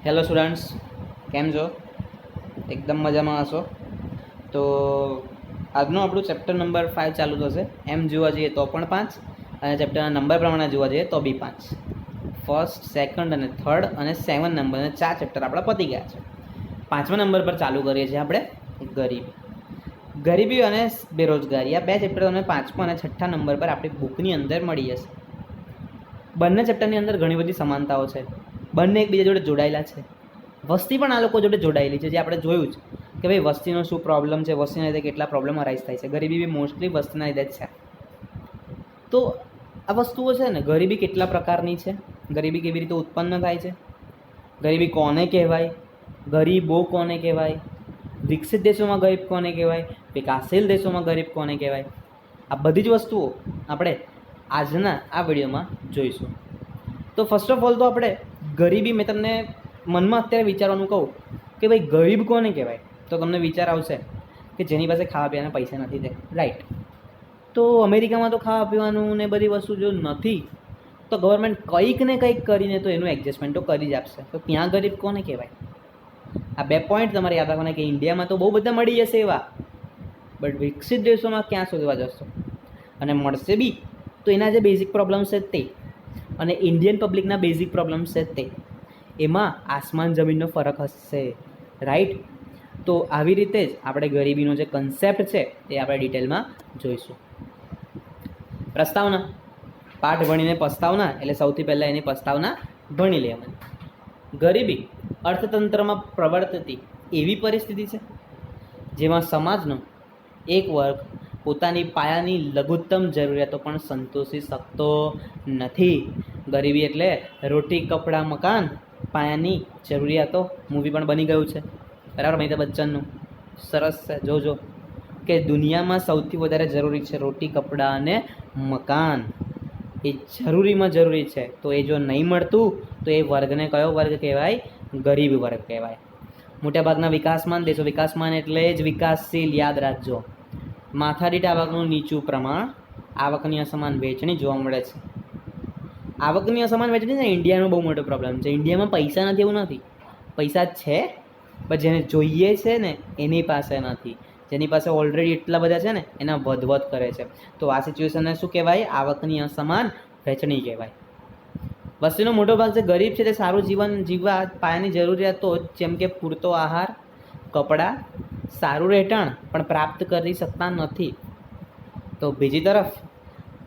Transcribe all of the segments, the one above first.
Hello students, કેમ છો? એકદમ મજામાં હશો. તો આજનું આપણું ચેપ્ટર નંબર 5 ચાલુ થશે. એમ જોવા જઈએ તો પણ 5, અને ચેપ્ટરના નંબર પ્રમાણે જોવા જઈએ તો બી 5. ફર્સ્ટ, સેકન્ડ અને થર્ડ અને 7 નંબર અને 4 ચેપ્ટર આપણા પતી ગયા છે. 5મા નંબર પર ચાલુ કરીએ છીએ આપણે ગરીબી અને બેરોજગારી. આ બે ચેપ્ટર તમને 5મા અને 6ઠ્ઠા નંબર પર આપણી બુકની અંદર મળી જશે. બંને ચેપ્ટરની અંદર ઘણી બધી સમાનતાઓ છે. બંને એકબીજા જોડે જોડાયેલા છે. વસ્તી પણ આ લોકો જોડે જોડાયેલી છે, જે આપણે જોયું જ કે ભાઈ વસ્તીનો શું પ્રોબ્લેમ છે, વસ્તીના લીધે કેટલા પ્રોબ્લેમ અરાઇઝ થાય છે. ગરીબી બી મોસ્ટલી વસ્તીના લીધે જ છે. તો આ વસ્તુઓ છે ને, ગરીબી કેટલા પ્રકારની છે, ગરીબી કેવી રીતે ઉત્પન્ન થાય છે, ગરીબી કોને કહેવાય, ગરીબો કોને કહેવાય, વિકસિત દેશોમાં ગરીબ કોને કહેવાય, વિકાસશીલ દેશોમાં ગરીબ કોને કહેવાય, આ બધી જ વસ્તુઓ આપણે આજના આ વિડીયોમાં જોઈશું. તો ફર્સ્ટ ઓફ ઓલ તો આપણે ગરીબી, મેં તમને મનમાં અત્યારે વિચારવાનું કહું કે ભાઈ ગરીબ કોને કહેવાય, તો તમને વિચાર આવશે કે જેની પાસે ખાવા પીવાના પૈસા નથી તે, રાઈટ. તો અમેરિકામાં તો ખાવા પીવાનું ને બધી વસ્તુ જો નથી તો ગવર્મેન્ટ કંઈક ને કંઈક કરીને તો એનું એડજસ્ટમેન્ટ તો કરી જ આપશે. તો ત્યાં ગરીબ કોને કહેવાય? આ 2 પોઈન્ટ તમારે યાદ રાખવાના કે ઇન્ડિયામાં તો બહુ બધા મળી જશે એવા, બટ વિકસિત દેશોમાં ક્યાં શોધવા જશો? અને મળશે બી તો એના જે બેઝિક પ્રોબ્લેમ્સ છે તે, અને ઇન્ડિયન પબ્લિકના બેઝિક પ્રોબ્લેમ્સ છે તે, એમાં આસમાન જમીનનો ફરક હશે, રાઈટ. તો આવી રીતે જ આપણે ગરીબીનો જે કન્સેપ્ટ છે તે આપણે ડિટેલમાં જોઈશું. પ્રસ્તાવના, પાઠ ભણીને પસ્તાવના, એટલે સૌથી પહેલાં એની પ્રસ્તાવના ભણી લેવાની. ગરીબી અર્થતંત્રમાં પ્રવર્તતી એવી પરિસ્થિતિ છે જેમાં સમાજનો એક વર્ગ પોતાની પાયાની લઘુત્તમ જરૂરિયાતો પણ સંતોષી શકતો નથી. ગરીબી એટલે રોટી, કપડાં, મકાન, પાયાની જરૂરિયાતો. મૂવી પણ બની ગયું છે, બરાબર, અમિતાભ બચ્ચનનું. સરસ છે, જોજો કે દુનિયામાં સૌથી વધારે જરૂરી છે રોટી, કપડાં અને મકાન. એ જરૂરીમાં જરૂરી છે. તો એ જો નહીં મળતું તો એ વર્ગને કયો વર્ગ કહેવાય? ગરીબ વર્ગ કહેવાય. મોટાભાગના વિકાસમાન દેશો, વિકાસમાન એટલે જ વિકાસશીલ, યાદ રાખજો. માથાદીઠ આવકનું નીચું પ્રમાણ, આવકની અસમાન વહેંચણી જોવા મળે છે. આવકની અસમાન વહેંચણી છે ઇન્ડિયાનો બહુ મોટો પ્રોબ્લેમ છે. ઇન્ડિયામાં પૈસા નથી એવું નથી, પૈસા છે પણ જેને જોઈએ છે ને એની પાસે નથી. જેની પાસે ઓલરેડી એટલા બધા છે ને એના વધવધ કરે છે. તો આ સિચ્યુએશનને શું કહેવાય? આવકની અસમાન વહેંચણી કહેવાય. વસ્તીનો મોટો ભાગ જે ગરીબ છે તે સારું જીવન જીવવા પાયાની જરૂરિયાતો જેમ કે પૂરતો આહાર, કપડાં, સારું રહેઠાણ પણ પ્રાપ્ત કરી શકતા નથી. તો બીજી તરફ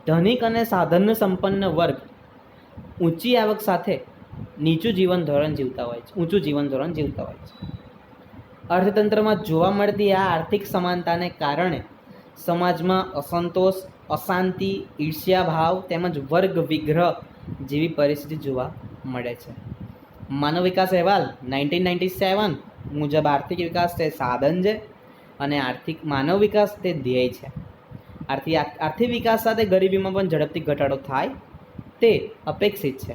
ધનિક અને સાધન સંપન્ન વર્ગ ઊંચી આવક સાથે ઊંચું જીવન ધોરણ જીવતા હોય છે. અર્થતંત્રમાં જોવા મળતી આ આર્થિક સમાનતાને કારણે સમાજમાં અસંતોષ, અશાંતિ, ઈર્ષ્યાભાવ તેમજ વર્ગ વિગ્રહ જેવી પરિસ્થિતિ જોવા મળે છે. માનવ વિકાસ અહેવાલ 1997 મુજબ આર્થિક વિકાસ તે સાધન છે અને માનવ વિકાસ તે ધ્યેય છે. આર્થિક વિકાસ સાથે ગરીબીમાં પણ ઝડપથી ઘટાડો થાય તે અપેક્ષિત છે.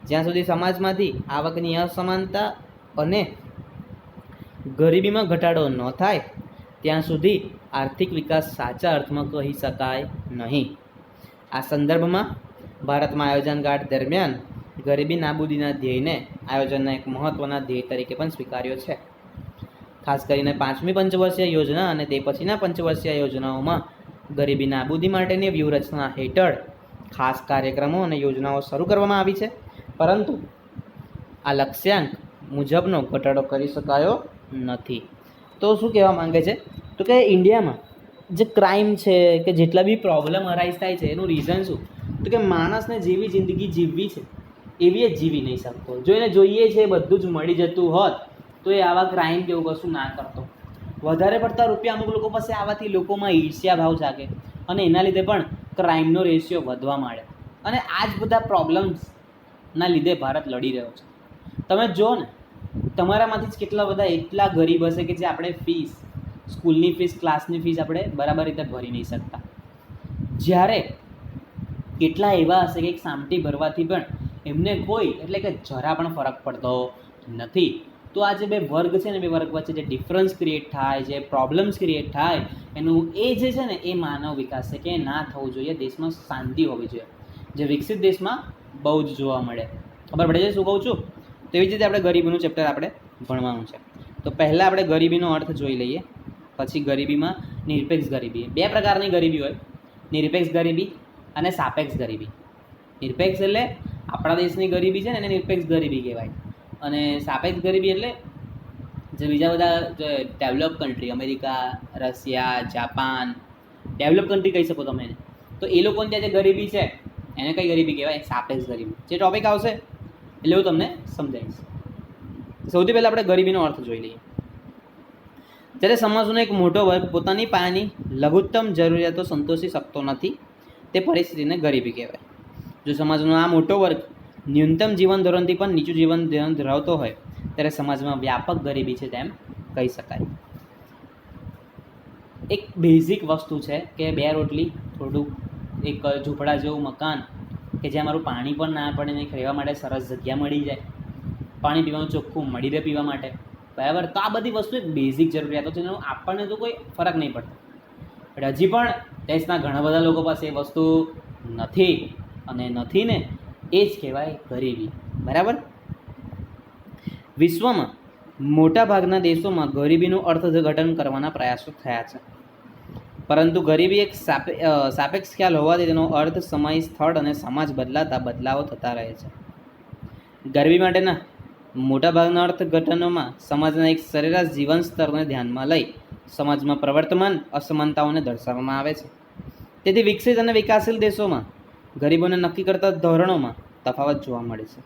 જ્યાં સુધી સમાજમાંથી આવકની અસમાનતા અને ગરીબીમાં ઘટાડો ન થાય ત્યાં સુધી આર્થિક વિકાસ સાચા અર્થમાં કહી શકાય નહીં. આ સંદર્ભમાં ભારતમાં આયોજન કાળ દરમિયાન ગરીબી નાબૂદીના ધ્યેયને આયોજનના એક મહત્ત્વના ધ્યેય તરીકે પણ સ્વીકાર્યો છે. ખાસ કરીને 5મી પંચવર્ષીય યોજના અને તે પછીના પંચવર્ષીય યોજનાઓમાં ગરીબી નાબૂદી માટેની વ્યૂહરચના હેઠળ ખાસ કાર્યક્રમો અને યોજનાઓ શરૂ કરવામાં આવી છે, પરંતુ આ લક્ષ્યાંક મુજબનો ઘટાડો કરી શકાયો નથી. તો શું કહેવા માંગે છે? તો કે ઇન્ડિયામાં જે ક્રાઇમ છે કે જેટલા બી પ્રોબ્લેમ અરાઇઝ થાય છે એનું રીઝન શું? તો કે માણસને જેવી જિંદગી જીવવી છે એવી જ જીવી નહીં શકતો. જો એને જોઈએ છે એ બધું જ મળી જતું હોત તો એ આવા ક્રાઇમ કે એવું કશું ના કરતો. વધારે પડતા રૂપિયા અમુક લોકો પાસે આવવાથી લોકોમાં ઈર્ષ્યા ભાવ જાગે અને એના લીધે પણ ક્રાઇમનો રેશિયો વધવા માંડે. અને આ જ બધા પ્રોબ્લેમ્સના લીધે ભારત લડી રહ્યો છે. તમે જુઓ ને, તમારામાંથી જ કેટલા બધા એટલા ગરીબ હશે કે જે આપણે ફીસ, સ્કૂલની ફીસ, ક્લાસની ફીસ આપણે બરાબર રીતે ભરી નહીં શકતા. જ્યારે કેટલા એવા હશે કે એક સામટી ભરવાથી પણ એમને કોઈ એટલે કે જરા પણ ફરક પડતો નથી. તો આ જે બે વર્ગ છે ને, બે વર્ગ વચ્ચે જે ડિફરન્સ ક્રિએટ થાય, જે પ્રોબ્લેમ્સ ક્રિએટ થાય, એનું એ જે છે ને એ માનવ વિકાસ છે કે ના થવું જોઈએ. દેશમાં શાંતિ હોવી જોઈએ, જે વિકસિત દેશમાં બહુ જ જોવા મળે. ખબર પડે છે શું કહું છું? તો એવી જ રીતે આપણે ગરીબીનું ચેપ્ટર આપણે ભણવાનું છે. તો પહેલાં આપણે ગરીબીનો અર્થ જોઈ લઈએ, પછી ગરીબીમાં નિરપેક્ષ ગરીબી. બે પ્રકારની ગરીબી હોય, નિરપેક્ષ ગરીબી અને સાપેક્ષ ગરીબી. નિરપેક્ષ એટલે આપણા દેશની ગરીબી છે ને એને નિરપેક્ષ ગરીબી કહેવાય, અને સાપેક્ષ ગરીબી એટલે જે બીજા બધા જે develop country, America, Russia, Japan, develop country કહી શકો તમે એને, તો એ લોકોની ત્યાં જે ગરીબી છે એને કઈ ગરીબી કહેવાય? સાપેક્ષ ગરીબી. જે ટોપિક આવશે એટલે હું તમને સમજાવીશ. સૌથી પહેલાં આપણે ગરીબીનો અર્થ જોઈ લઈએ. જ્યારે સમાજનો એક મોટો વર્ગ પોતાની પાયાની લઘુત્તમ જરૂરિયાતો સંતોષી શકતો નથી, તે પરિસ્થિતિને ગરીબી કહેવાય. જો સમાજનો આ મોટો વર્ગ ન્યૂનતમ જીવન ધોરણથી પણ નીચું જીવન ધોરણ ધરાવતો હોય ત્યારે સમાજમાં વ્યાપક ગરીબી છે તેમ કહી શકાય. એક બેઝિક વસ્તુ છે કે 2 રોટલી, થોડુંક એક ઝૂંપડા જેવું મકાન કે જ્યાં મારું પાણી પણ ના પડે ને રહેવા માટે સરસ જગ્યા મળી જાય, પાણી પીવાનું ચોખ્ખું મળી રહે પીવા માટે, બરાબર. તો આ બધી વસ્તુ એક બેઝિક જરૂરિયાતો છે, એનો આપણને તો કોઈ ફરક નહીં પડતો. પણ હજી પણ દેશના ઘણા બધા લોકો પાસે એ વસ્તુ નથી, અને નથી ને એ જ કહેવાય ગરીબી, બરાબર. વિશ્વમાં મોટાભાગના દેશોમાં ગરીબીનું અર્થઘટન કરવાના પ્રયાસો થયા છે, પરંતુ ગરીબી એક સાપેક્ષ ખ્યાલ હોવાથી તેનો અર્થ સમય, સ્થળ અને સમાજ બદલાતા બદલાવો થતા રહે છે. ગરીબી માટેના મોટાભાગના અર્થઘટનોમાં સમાજના એક સરેરાશ જીવન સ્તરને ધ્યાનમાં લઈ સમાજમાં પ્રવર્તમાન અસમાનતાઓને દર્શાવવામાં આવે છે. તેથી વિકસિત અને વિકાસશીલ દેશોમાં ગરીબોને નક્કી કરતા ધોરણોમાં તફાવત જોવા મળે છે.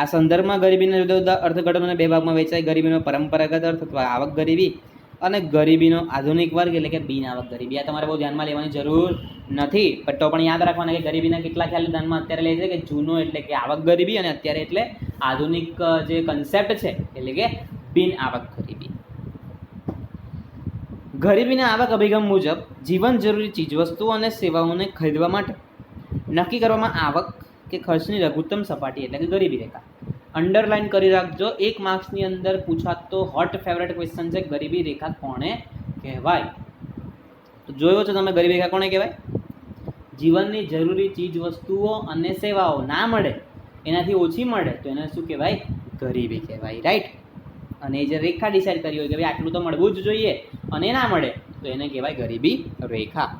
આ સંદર્ભમાં ગરીબીના જુદા જુદા અર્થઘટનોને 2 ભાગમાં વહેંચાય: ગરીબીનો પરંપરાગત અર્થ અથવા આવક ગરીબી, અને ગરીબીનો આધુનિક વર્ગ એટલે કે બિન આવક ગરીબી. આ તમારે બહુ ધ્યાનમાં લેવાની જરૂર નથી, પણ તો પણ યાદ રાખવાના કે ગરીબીના કેટલા ખ્યાલ ધ્યાનમાં અત્યારે લે છે, કે જૂનો એટલે કે આવક ગરીબી, અને અત્યારે એટલે આધુનિક જે કન્સેપ્ટ છે એટલે કે બિન આવક ગરીબી. ગરીબીના આવક અભિગમ મુજબ જીવન જરૂરી ચીજવસ્તુઓ અને સેવાઓને ખરીદવા માટે નક્કી કરવામાં આવક કે ખર્ચની લઘુત્તમ સપાટી એટલે કે ગરીબી રેખા. અંડરલાઇન કરી રાખજો, 1 માર્ક્સની અંદર પૂછાતો હોટ ફેવરેટ ક્વેશ્ચન છે, ગરીબી રેખા કોને કહેવાય? તો જોયો છો તમે, ગરીબી રેખા કોને કહેવાય? જીવનની જરૂરી ચીજ વસ્તુઓ અને સેવાઓ ના મળે, એનાથી ઓછી મળે તો એને શું કહેવાય? ગરીબી કહેવાય, રાઈટ. અને એ જે રેખા ડિસાઇડ કરી હોય કે ભાઈ આટલું તો મળવું જ જોઈએ અને ના મળે તો એને કહેવાય ગરીબી રેખા.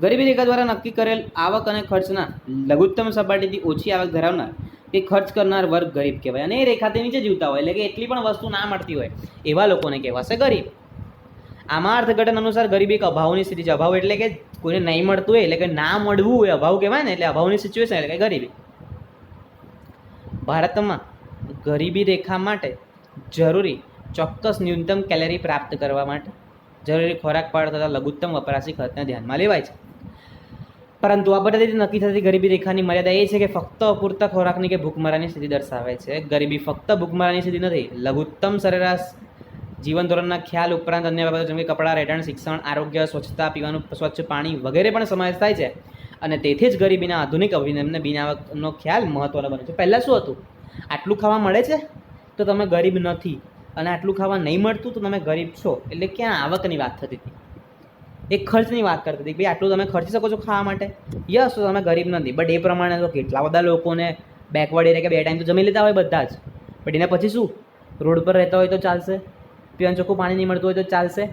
ગરીબી રેખા દ્વારા નક્કી કરેલ આવક અને ખર્ચના લઘુત્તમ સપાટીથી ઓછી આવક ધરાવનાર કે ખર્ચ કરનાર વર્ગ ગરીબ કહેવાય. અને એ રેખાથી નીચે જીવતા હોય એટલે કે એટલી પણ વસ્તુ ના મળતી હોય એવા લોકોને કહેવાશે ગરીબ. આમાં અર્થઘટન અનુસાર ગરીબી એક અભાવની સ્થિતિ છે. અભાવ એટલે કે કોઈને નહીં મળતું હોય એટલે કે ના મળવું હોય, અભાવ કહેવાય ને, એટલે અભાવની સિચ્યુએશન એટલે કે ગરીબી. ભારતમાં ગરીબી રેખા માટે જરૂરી ચોક્કસ ન્યૂનતમ કેલરી પ્રાપ્ત કરવા માટે જરૂરી ખોરાક પાડ તથા લઘુત્તમ વપરાશી ખર્ચને ધ્યાનમાં લેવાય છે. પરંતુ આ પદ્ધતિથી નક્કી થતી ગરીબી રેખાની મર્યાદા એ છે કે ફક્ત અપૂરતા ખોરાકની કે ભૂખમરાની સ્થિતિ દર્શાવે છે. ગરીબી ફક્ત ભૂખમરાની સ્થિતિ નથી, લઘુત્તમ સરેરાશ જીવન ધોરણના ખ્યાલ ઉપરાંત અન્ય બાબતો જેમ કે કપડાં, રહેઠાણ, શિક્ષણ, આરોગ્ય, સ્વચ્છતા, પીવાનું સ્વચ્છ પાણી વગેરે પણ સમાવેશ થાય છે. અને તેથી જ ગરીબીના આધુનિક અભિગમને બિન આવકનો ખ્યાલ મહત્વનો બને છે. પહેલાં શું હતું? આટલું ખાવા મળે છે તો તમે ગરીબ નથી, અને આટલું ખાવા નહીં મળતું તો તમે ગરીબ છો. એટલે ક્યાં આવકની વાત થતી હતી, એક ખર્ચની વાત કરતી હતી. ભાઈ આટલું તમે ખર્ચી શકો છો ખાવા માટે, યસ, તો તમે ગરીબ નથી. બટ એ પ્રમાણે તો કેટલા બધા લોકોને બેકવર્ડ એરિયા કે 2 ટાઈમ તો જમી લેતા હોય બધા જ. બટ એના પછી શું? રોડ પર રહેતા હોય તો ચાલશે, પીવાનું ચોખ્ખું પાણી નહીં મળતું હોય તો ચાલશે.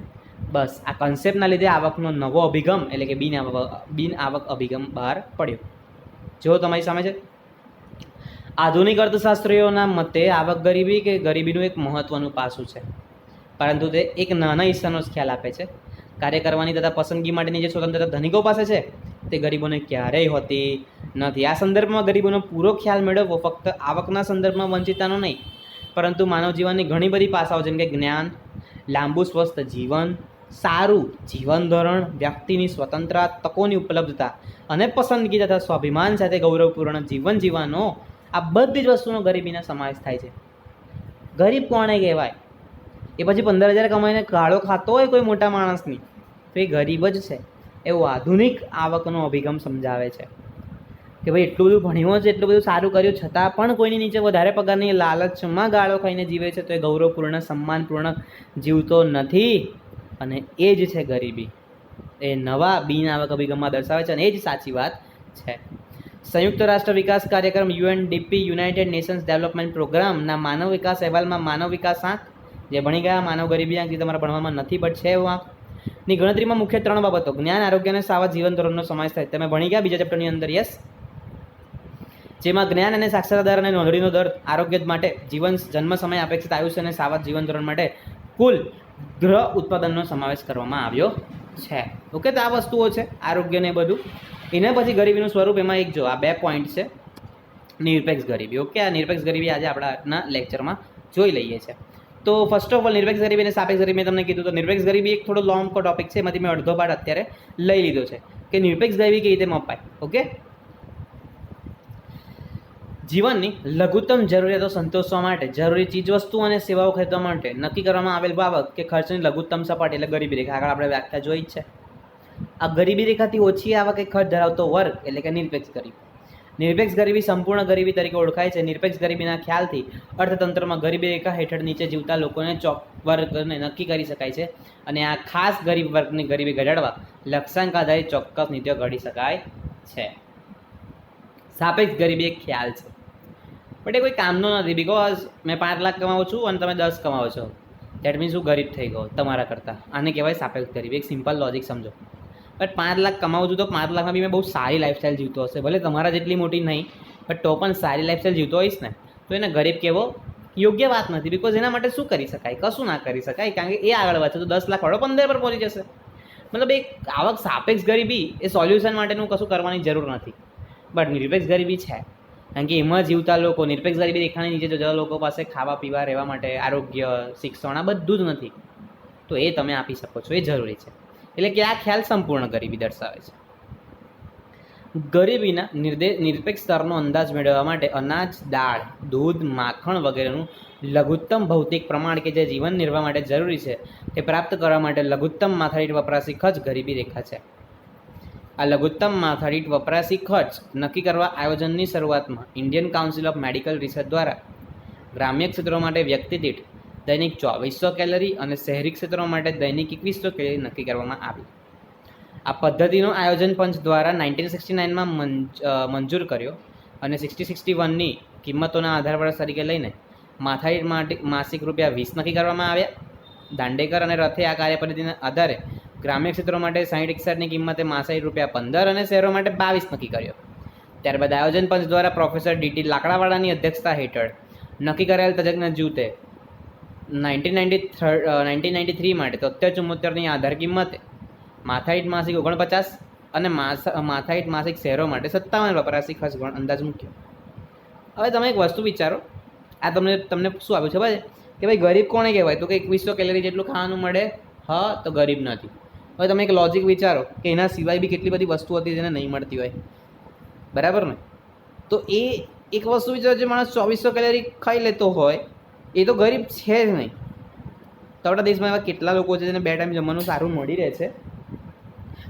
બસ આ કન્સેપ્ટના લીધે આવકનો નવો અભિગમ એટલે કે બિન આવક અભિગમ બહાર પડ્યો. જો તમારી સામે છે. આધુનિક અર્થશાસ્ત્રીઓના મતે આવક ગરીબી કે ગરીબીનું એક મહત્વનું પાસું છે, પરંતુ તે એક નાના હિસ્સાનો જ ખ્યાલ આપે છે. કાર્ય કરવાની તથા પસંદગી માટેની જે સ્વતંત્રતા ધનિકો પાસે છે તે ગરીબોને ક્યારેય હોતી નથી. આ સંદર્ભમાં ગરીબોનો પૂરો ખ્યાલ મેળવવો ફક્ત આવકના સંદર્ભમાં વંચિતતાનો નહીં, પરંતુ માનવ જીવનની ઘણી બધી પાસાઓ જેમ કે જ્ઞાન, લાંબુ સ્વસ્થ જીવન, સારું જીવન ધોરણ, વ્યક્તિની સ્વતંત્રતા, તકોની ઉપલબ્ધતા અને પસંદગી તથા સ્વાભિમાન સાથે ગૌરવપૂર્ણ જીવન જીવવાનો, આ બધી જ વસ્તુનો ગરીબીના સમાવેશ થાય છે. ગરીબ કોણે કહેવાય? એ પછી 15,000 કમાઈને ગાળો ખાતો હોય કોઈ મોટા માણસની તો એ ગરીબ જ છે. એવું આધુનિક આવકનો અભિગમ સમજાવે છે કે ભાઈ એટલું બધું ભણ્યો છે, એટલું બધું સારું કર્યું, છતાં પણ કોઈની નીચે વધારે પગારની લાલચમાં ગાળો ખાઈને જીવે છે તો એ ગૌરવપૂર્ણ, સન્માનપૂર્ણ જીવતો નથી. અને એ જ છે ગરીબી. એ નવા બિન આવક અભિગમમાં દર્શાવે છે અને એ જ સાચી વાત છે. સંયુક્ત રાષ્ટ્ર વિકાસ કાર્યક્રમ યુએનડીપી યુનાઇટેડ નેશન્સ ડેવલપમેન્ટ પ્રોગ્રામના માનવ વિકાસ અહેવાલમાં માનવ વિકાસ આંક, જે ભણી ગયા માનવ ગરીબી આંક, જે તમારા ભણવામાં નથી બટ છે એવું આંક ની ગણતરીમાં મુખ્ય 3 બાબતો જ્ઞાન, આરોગ્ય અને સાવધ જીવન ધોરણનો સમાવેશ થાય. તમે ભણી ગયા બીજા ચેપ્ટરની અંદર, યસ. જેમાં જ્ઞાન અને સાક્ષરતા દર અને નોંધણીનો દર, આરોગ્ય માટે જીવન જન્મ સમય, અપેક્ષિત આયુષ્ય અને સાવધ જીવન ધોરણ માટે કુલ ગ્રહ ઉત્પાદનનો સમાવેશ કરવામાં આવ્યો છે. ઓકે, તો આ વસ્તુઓ છે આરોગ્ય ને બધું. એના પછી ગરીબીનું સ્વરૂપ, એમાં એક જો આ 2 પોઈન્ટ છે. નિરપેક્ષ ગરીબી. ઓકે, આ નિરપેક્ષ ગરીબી આજે આપણા આજના લેક્ચરમાં જોઈ લઈએ છીએ. તો ફર્સ્ટ ઓફ ઓલ નિરપેક્ષ ગરીબી અને સાપેક્ષ ગરીબી મેં તમને કીધું. તો નિરપેક્ષ ગરીબી એક થોડો લોંગ ટોપિક છે, એમાંથી મેં અડધો પાર્ટ અત્યારે લઈ લીધો છે કે નિરપેક્ષ ગરીબી કેવી રીતે મપાય. ઓકે, જીવનની લઘુત્તમ જરૂરિયાતો સંતોષવા માટે જરૂરી ચીજવસ્તુઓ અને સેવાઓ ખરીદવા માટે નક્કી કરવામાં આવેલ બાબત કે ખર્ચની લઘુત્તમ સપાટી એટલે ગરીબી રેખા. આગળ આપણે વ્યાખ્યા જોઈ જ છે. આ ગરીબી રેખાથી ઓછી આવકે ખર્ચ ધરાવતો વર્ગ એટલે કે નિરપેક્ષ ગરીબી. નિરપેક્ષ ગરીબી સંપૂર્ણ ગરીબી તરીકે ઓળખાય છે. નિરપેક્ષ ગરીબીના ખ્યાલથી અર્થતંત્રમાં ગરીબી રેખા હેઠળ નીચે જીવતા લોકોને વર્ગને નક્કી કરી શકાય છે અને આ ખાસ ગરીબ વર્ગની ગરીબી ઘટાડવા લક્ષ્યાંક આધારિત ચોક્કસ નીતિઓ ઘડી શકાય છે. સાપેક્ષ ગરીબી એક ખ્યાલ છે, બટ એ કોઈ કામનો નથી. બિકોઝ મેં 5 લાખ કમાવું છું અને તમે 10 કમાવો છો, દેટ મીન્સ હું ગરીબ થઈ ગયો તમારા કરતાં. આને કહેવાય સાપેક્ષ ગરીબી. એક સિમ્પલ લોજિક સમજો. બટ 5 લાખ કમાવું છું તો 5 લાખમાં બી મેં બહુ સારી લાઈફસ્ટાઈલ જીવતો હશે, ભલે તમારા જેટલી મોટી નહીં, બટ તો પણ સારી લાઈફસ્ટાઈલ જીવતો હોઈશ ને, તો એને ગરીબ કહેવો યોગ્ય વાત નથી. બિકોઝ એના માટે શું કરી શકાય? કશું ના કરી શકાય, કારણ કે એ આગળ વધશે તો 10 લાખ વાળો 15 પર પહોંચી જશે. મતલબ એક આવક સાપેક્ષ ગરીબી એ સોલ્યુશન માટેનું કશું કરવાની જરૂર નથી. બટ નિરપેક્ષ ગરીબી છે, કારણ કે એમાં જીવતા લોકો, નિરપેક્ષ ગરીબી રેખાની નીચે જતા લોકો પાસે ખાવા પીવા રહેવા માટે, આરોગ્ય, શિક્ષણ આ બધું જ નથી. તો એ તમે આપી શકો છો, એ જરૂરી છે. એટલે કે આ ખ્યાલ સંપૂર્ણ ગરીબી દર્શાવે છે. ગરીબીના નિરપેક્ષ સ્તરનો અંદાજ મેળવવા માટે અનાજ, દાળ, દૂધ, માખણ વગેરેનું લઘુત્તમ ભૌતિક પ્રમાણ કે જે જીવન નિર્વાહ માટે જરૂરી છે તે પ્રાપ્ત કરવા માટે લઘુત્તમ માથાદીઠ વપરાશી ખર્ચ ગરીબી રેખા છે. આ લઘુત્તમ માથાદીઠ વપરાશી ખર્ચ નક્કી કરવા આયોજનની શરૂઆતમાં Indian council of medical research દ્વારા ગ્રામ્ય ક્ષેત્રો માટે વ્યક્તિ દીઠ દૈનિક 2400 કેલરી અને શહેરી ક્ષેત્રો માટે દૈનિક 2100 કેલરી નક્કી કરવામાં આવી. આ પદ્ધતિનો આયોજન પંચ દ્વારા 1969માં મંજૂર કર્યો અને 60-61ની કિંમતોના આધાર વર્ષ તરીકે લઈને માથાદીઠ માટે માસિક ₹20 નક્કી કરવામાં આવ્યા. દાંડેકર અને રથે આ કાર્યપદ્ધતિના આધારે ગ્રામ્ય ક્ષેત્રો માટે 60-61ની કિંમતે માસિક ₹15 અને શહેરો માટે 22 નક્કી કર્યો. ત્યારબાદ આયોજન પંચ દ્વારા પ્રોફેસર ડીટી લાકડાવાળાની અધ્યક્ષતા હેઠળ નક્કી કરાયેલ તજજ્ઞ જૂથે 1993 માટે 73-74ની આધાર કિંમતે માથાદીઠ માસિક 49 અને માથાદીઠ માસિક શહેરો માટે 57 વપરાશી ખર્ચ અંદાજ મૂક્યો. હવે તમે એક વસ્તુ વિચારો, આ તમને શું આપ્યું છે ભાઈ કે ભાઈ ગરીબ કોણે કહેવાય? તો કે 2100 કેલરી જેટલું ખાવાનું મળે, હા તો ગરીબ નથી. હવે તમે એક લોજિક વિચારો કે એના સિવાય બી કેટલી બધી વસ્તુ હતી જેને નહીં મળતી હોય, બરાબર ને? તો એ એક વસ્તુ વિચારો, જે માણસ 2400 કેલરી ખાઈ લેતો હોય એ તો ગરીબ છે જ નહીં. તો આપણા દેશમાં એવા કેટલા લોકો છે જેને 2 ટાઈમ જમવાનું સારું મળી રહે છે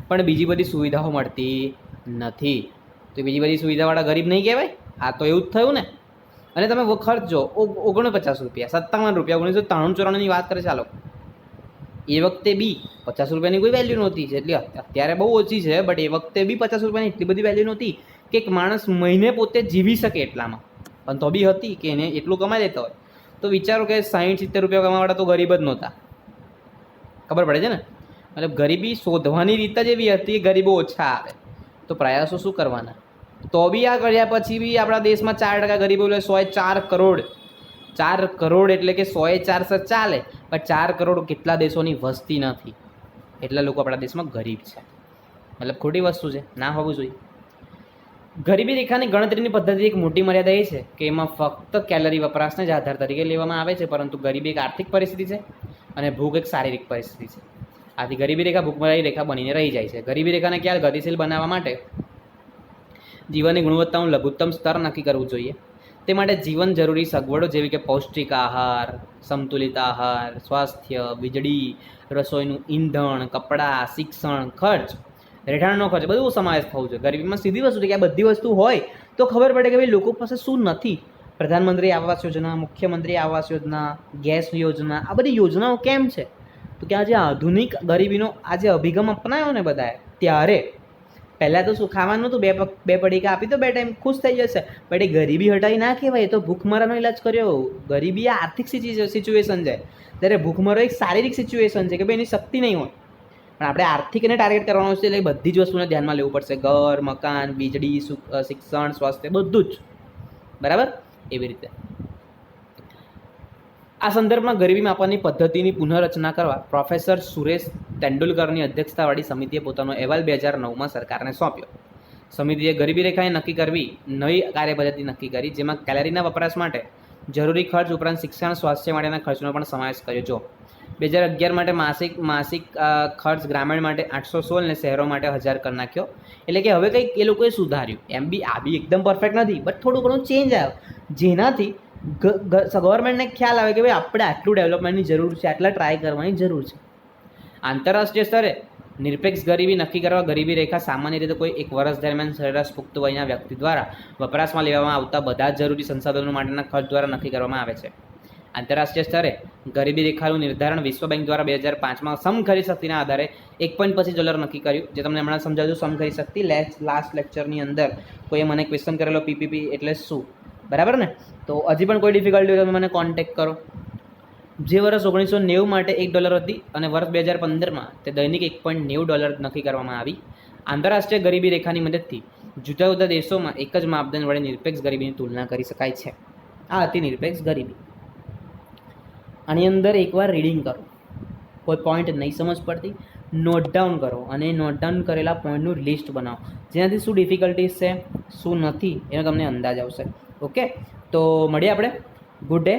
પણ બીજી બધી સુવિધાઓ મળતી નથી. તો બીજી બધી સુવિધાવાળા ગરીબ નહીં કહેવાય? આ તો એવું જ થયું ને. અને તમે ખર્ચ જો ₹49, ₹57, 1993-94ની વાત કરે ચાલો, એ વખતે બી ₹50ની કોઈ વેલ્યુ નહોતી, એટલે અત્યારે બહુ ઓછી છે, બટ એ વખતે બી ₹50ની એટલી બધી વેલ્યુ નહોતી કે એક માણસ મહિને પોતે જીવી શકે એટલામાં, પણ તો બી હતી કે એને એટલું કમાઈ લેતા હોય. તો વિચારો કે ₹60-70 કમાવાળા તો ગરીબ જ નહોતા. ખબર પડે છે ને? મતલબ ગરીબી શોધવાની રીત જ એવી હતી કે ગરીબો ઓછા આવે. તો પ્રયાસો શું કરવાના? તો બી આ કર્યા પછી બી આપણા દેશમાં 4% ગરીબો, એટલે 104 કરોડ. 4 કરોડ એટલે કે 104 ચાલે, પણ 4 કરોડ કેટલા દેશોની વસ્તી નથી, એટલા લોકો આપણા દેશમાં ગરીબ છે. મતલબ ખોટી વસ્તુ છે, ના હોવું જોઈએ. ગરીબી રેખાની ગણતરીની પદ્ધતિ એક મોટી મર્યાદા એ છે કે એમાં ફક્ત કેલરી વપરાશને જ આધાર તરીકે લેવામાં આવે છે, પરંતુ ગરીબી એક આર્થિક પરિસ્થિતિ છે અને ભૂખ એક શારીરિક પરિસ્થિતિ છે. આથી ગરીબી રેખા ભૂખમરી રેખા બનીને રહી જાય છે. ગરીબી રેખાને ખ્યાલ ગતિશીલ બનાવવા માટે જીવનની ગુણવત્તાનું લઘુત્તમ સ્તર નક્કી કરવું જોઈએ. તે માટે જીવન જરૂરી સગવડો જેવી કે પૌષ્ટિક આહાર, સંતુલિત આહાર, સ્વાસ્થ્ય, વીજળી, રસોઈનું ઈંધણ, કપડાં, શિક્ષણ, ખર્ચ, રહેઠાણનો ખર્ચ બધું સમાવેશ થવું જોઈએ. ગરીબીમાં સીધી વસ્તુ છે કે આ બધી વસ્તુ હોય તો ખબર પડે કે ભાઈ લોકો પાસે શું નથી. પ્રધાનમંત્રી આવાસ યોજના, મુખ્યમંત્રી આવાસ યોજના, ગેસ યોજના, આ બધી યોજનાઓ કેમ છે? તો કે આજે આધુનિક ગરીબીનો આજે અભિગમ અપનાવ્યો ને બધાએ, ત્યારે પહેલાં તો શું ખાવાનું હતું, બે પડીકા આપી તો બે ટાઈમ ખુશ થઈ જશે. બટ એ ગરીબી હટાવી ના કહેવાય, એ તો ભૂખમરાનો ઇલાજ કર્યો. ગરીબી એ આર્થિક સિચ્યુએશન છે, ત્યારે ભૂખમરો એક શારીરિક સિચ્યુએશન છે કે ભાઈ એની શક્તિ નહીં હોય. પણ આપણે આર્થિક એને ટાર્ગેટ કરવાનું છે, એટલે બધી જ વસ્તુને ધ્યાનમાં લેવું પડશે. ઘર, મકાન, વીજળી, શિક્ષણ, સ્વાસ્થ્ય, બધું જ. બરાબર? એવી રીતે આ સંદર્ભમાં ગરીબી માપવાની પદ્ધતિની પુનઃરચના કરવા પ્રોફેસર સુરેશ તેંડુલકરની અધ્યક્ષતાવાળી સમિતિએ પોતાનો અહેવાલ 2009માં સરકારને સોંપ્યો. સમિતિએ ગરીબી રેખાએ નક્કી કરવી નવી કાર્યપદ્ધતિ નક્કી કરી, જેમાં કેલરીના વપરાશ માટે જરૂરી ખર્ચ ઉપરાંત શિક્ષણ, સ્વાસ્થ્ય માટેના ખર્ચનો પણ સમાવેશ કર્યો. જો 2011 માટે માસિક ખર્ચ ગ્રામીણ માટે 816 અને શહેરો માટે 1000 કરી નાખ્યો. એટલે કે હવે કંઈક એ લોકોએ સુધાર્યું. એમ બી આ બી એકદમ પરફેક્ટ નથી, બટ થોડું ઘણું ચેન્જ આવ્યો, જેનાથી ગવર્મેન્ટને ખ્યાલ આવે કે ભાઈ આપણે આટલું ડેવલપમેન્ટની જરૂર છે, આટલા ટ્રાય કરવાની જરૂર છે. આંતરરાષ્ટ્રીય સ્તરે નિરપેક્ષ ગરીબી નક્કી કરવા ગરીબી રેખા સામાન્ય રીતે કોઈ એક વર્ષ દરમિયાન સરેરાશ પુખ્ત વયના વ્યક્તિ દ્વારા વપરાશમાં લેવામાં આવતા બધા જ જરૂરી સંસાધનો માટેના ખર્ચ દ્વારા નક્કી કરવામાં આવે છે. આંતરરાષ્ટ્રીય સ્તરે ગરીબી રેખાનું નિર્ધારણ વિશ્વ બેંક દ્વારા 2005માં સમખરીદ શક્તિના આધારે $1.25 નક્કી કર્યું, જે તમને હમણાં સમજાવ્યું. સમખરીદ શક્તિ લાસ્ટ લેક્ચરની અંદર કોઈએ મને ક્વેશ્ચન કરેલો પીપીપી એટલે શું, બરાબર ને? તો હજી પણ કોઈ ડિફિકલ્ટી હોય તો મને કોન્ટેક્ટ કરો. જે વર્ષ 1990 માટે $1 હતી અને વર્ષ 2015માં તે દૈનિક $1.90 નક્કી કરવામાં આવી. આંતરરાષ્ટ્રીય ગરીબી રેખાની મદદથી જુદા જુદા દેશોમાં એક જ માપદંડ વડે નિરપેક્ષ ગરીબીની તુલના કરી શકાય છે. આ હતી નિરપેક્ષ ગરીબી. આની અંદર એકવાર રીડિંગ કરો, કોઈ પોઈન્ટ નહીં સમજ પડતી નોટ ડાઉન કરો, અને નોટ ડાઉન કરેલા પોઈન્ટનું લિસ્ટ બનાવો, જેનાથી શું ડિફિકલ્ટીઝ છે, શું નથી, એનો તમને અંદાજ આવશે. ઓકે, તો મળીએ આપણે. Good day.